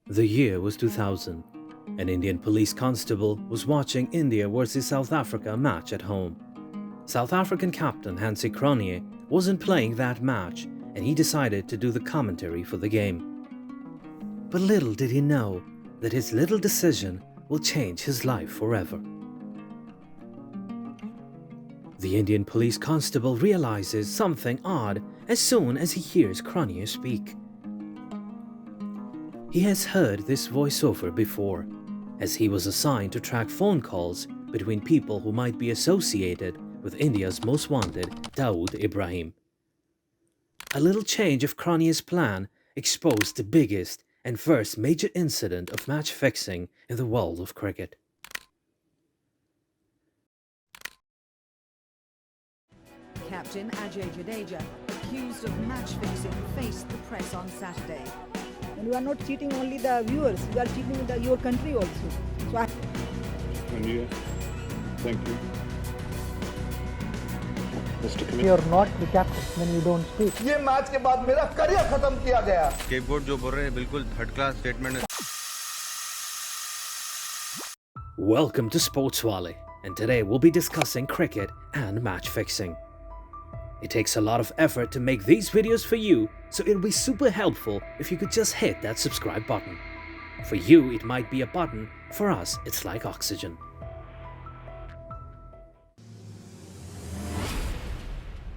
The year was 2000. An Indian police constable was watching India versus South Africa match at home. South African captain Hensie Cronje wasn't playing that match and he decided to do the commentary for the game. But little did he know that his little decision will change his life forever. The Indian police constable realizes something odd as soon as he hears Cronje speak. He has heard this voiceover before, as he was assigned to track phone calls between people who might be associated with India's most wanted Dawood Ibrahim. A little change of Cronje's plan exposed the biggest and first major incident of match fixing in the world of cricket. Captain Ajay Jadeja, accused of match fixing, faced the press on Saturday. And we are not cheating only the viewers, we are cheating your country also. So India, thank you. Mr. Commissioner. You are not the captain when you don't speak. ये match के बाद मेरा career खत्म किया गया। Cap board जो बोल रहे हैं बिल्कुल थर्ड क्लास स्टेटमेंट है। Welcome to SportsWalay, and today we'll be discussing cricket and match fixing. It takes a lot of effort to make these videos for you, so it'll be super helpful if you could just hit that subscribe button. For you, it might be a button. For us, it's like oxygen.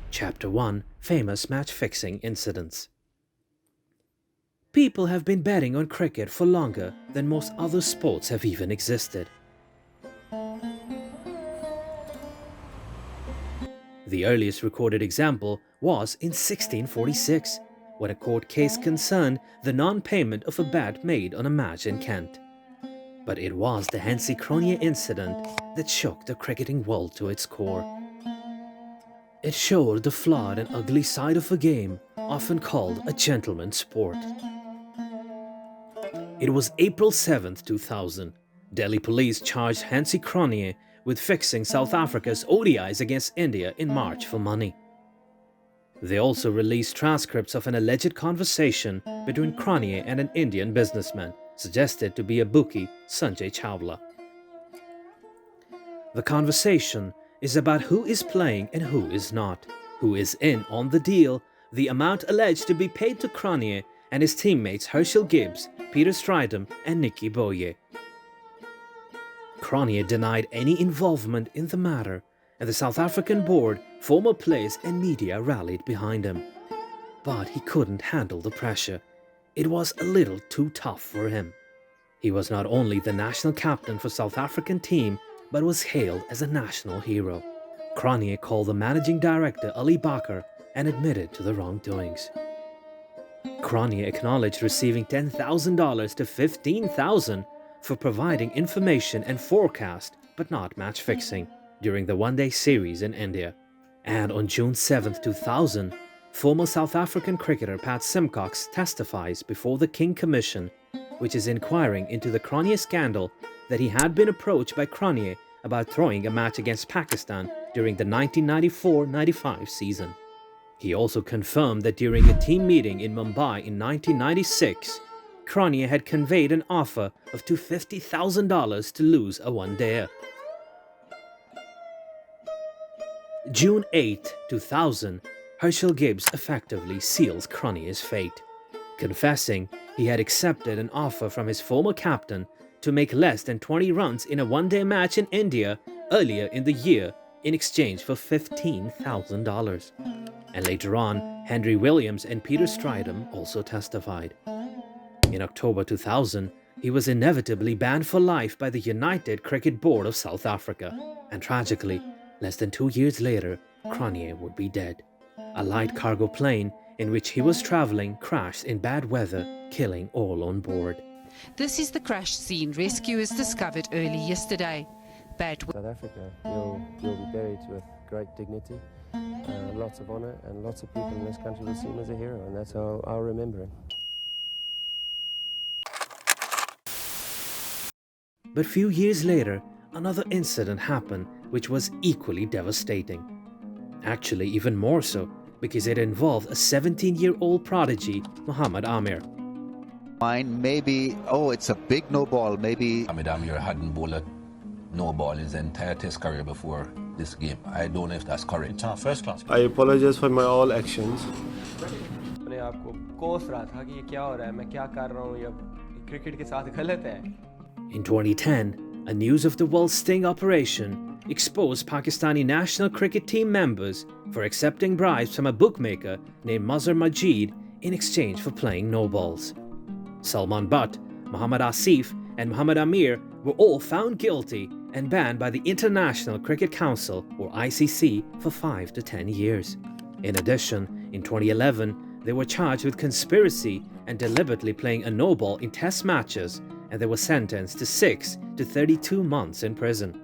Chapter 1: Famous Match Fixing Incidents. People have been betting on cricket for longer than most other sports have even existed. The earliest recorded example was in 1646, when a court case concerned the non-payment of a bet made on a match in Kent. But it was the Hensie Cronje incident that shook the cricketing world to its core. It showed the flawed and ugly side of a game often called a gentleman's sport. It was April 7th, 2000. Delhi police charged Hensie Cronje with fixing South Africa's ODIs against India in March for money. They also released transcripts of an alleged conversation between Cronje and an Indian businessman, suggested to be a bookie, Sanjay Chawla. The conversation is about who is playing and who is not, who is in on the deal, the amount alleged to be paid to Cronje and his teammates Herschel Gibbs, Peter Stridham and Gibbs and Boje. Cronje denied any involvement in the matter, and the South African board, former players and media rallied behind him. But he couldn't handle the pressure. It was a little too tough for him. He was not only the national captain for South African team, but was hailed as a national hero. Cronje called the managing director Ali Bakar and admitted to the wrongdoings. Cronje acknowledged receiving $10,000 to $15,000 for providing information and forecast, but not match fixing, during the one-day series in India. And on June 7, 2000, former South African cricketer Pat Simcox testifies before the King Commission, which is inquiring into the Cronje scandal, that he had been approached by Cronje about throwing a match against Pakistan during the 1994-95 season. He also confirmed that during a team meeting in Mumbai in 1996, Cronje had conveyed an offer of $250,000 to lose a one-dayer. June 8, 2000, Herschel Gibbs effectively seals Cronje's fate, confessing he had accepted an offer from his former captain to make less than 20 runs in a one-day match in India earlier in the year in exchange for $15,000. And later on, Henry Williams and Peter Stridham also testified. In October 2000, he was inevitably banned for life by the United Cricket Board of South Africa, and tragically, less than 2 years later, Cronje would be dead. A light cargo plane in which he was traveling crashed in bad weather, killing all on board. This is the crash scene rescuers discovered early yesterday. South Africa, you'll be buried with great dignity, lots of honour, and lots of people in this country will see him as a hero, and that's how I'll remember him. But few years later, another incident happened which was equally devastating. Actually, even more so, because it involved a 17-year-old prodigy, Mohammad Amir. Mind maybe, oh, it's a big no ball, maybe. Mohammad Amir hadn't bowled a no ball his entire test career before this game. I don't know if that's correct. First class. I apologize for my all actions. In 2010, a News of the World sting operation exposed Pakistani national cricket team members for accepting bribes from a bookmaker named Mazhar Majid in exchange for playing no balls. Salman Butt, Mohammad Asif and Mohammad Amir were all found guilty and banned by the International Cricket Council or ICC for 5 to 10 years. In addition, in 2011, they were charged with conspiracy and deliberately playing a no ball in test matches, and they were sentenced to 6 to 32 months in prison.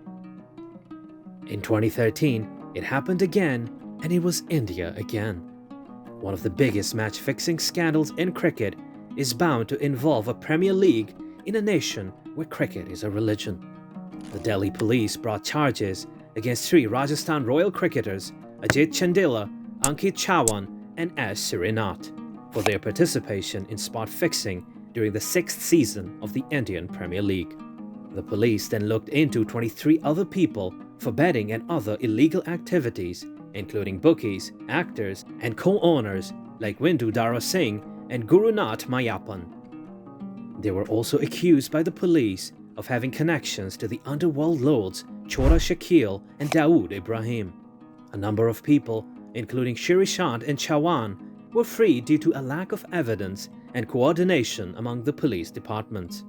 In 2013, it happened again, and it was India again. One of the biggest match-fixing scandals in cricket is bound to involve a Premier League in a nation where cricket is a religion. The Delhi police brought charges against 3 Rajasthan Royal cricketers, Ajit Chandela, Ankit Chawan and S. Srinath, for their participation in spot fixing during the 6th season of the Indian Premier League. The police then looked into 23 other people for betting and other illegal activities, including bookies, actors, and co-owners like Windu Dara Singh and Gurunath Mayappan. They were also accused by the police of having connections to the Underworld lords Chora Shakil and Dawood Ibrahim. A number of people, including Shrishant and Chawan, were freed due to a lack of evidence and coordination among the police departments.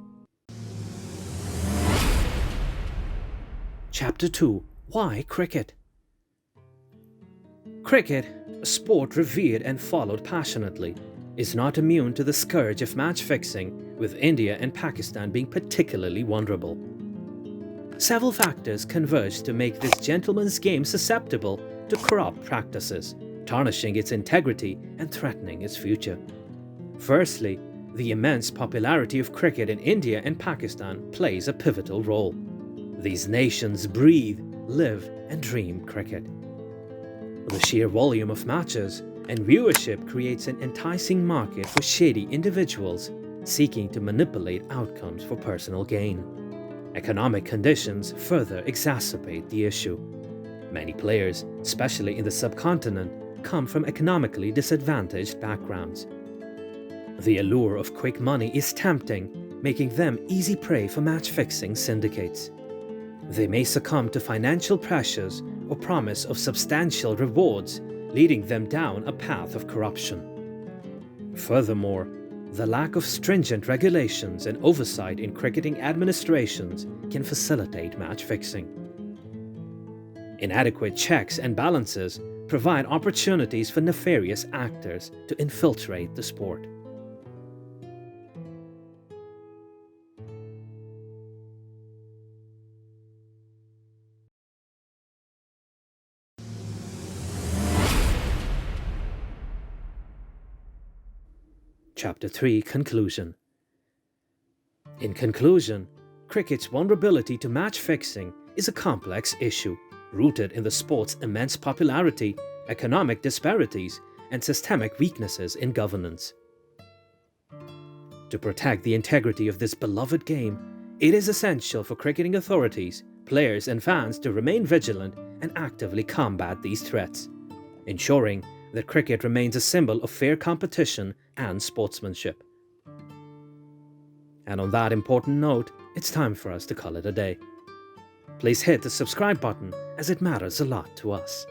Chapter 2. Why cricket? Cricket, a sport revered and followed passionately, is not immune to the scourge of match fixing, with India and Pakistan being particularly vulnerable. Several factors converge to make this gentleman's game susceptible to corrupt practices, tarnishing its integrity and threatening its future. Firstly, the immense popularity of cricket in India and Pakistan plays a pivotal role. These nations breathe, live, and dream cricket. The sheer volume of matches and viewership creates an enticing market for shady individuals seeking to manipulate outcomes for personal gain. Economic conditions further exacerbate the issue. Many players, especially in the subcontinent, come from economically disadvantaged backgrounds. The allure of quick money is tempting, making them easy prey for match-fixing syndicates. They may succumb to financial pressures or promise of substantial rewards, leading them down a path of corruption. Furthermore, the lack of stringent regulations and oversight in cricketing administrations can facilitate match fixing. Inadequate checks and balances provide opportunities for nefarious actors to infiltrate the sport. Chapter 3. Conclusion. In conclusion, cricket's vulnerability to match fixing is a complex issue, rooted in the sport's immense popularity, economic disparities, and systemic weaknesses in governance. To protect the integrity of this beloved game, it is essential for cricketing authorities, players, and fans to remain vigilant and actively combat these threats, ensuring that cricket remains a symbol of fair competition and sportsmanship. And on that important note, it's time for us to call it a day. Please hit the subscribe button as it matters a lot to us.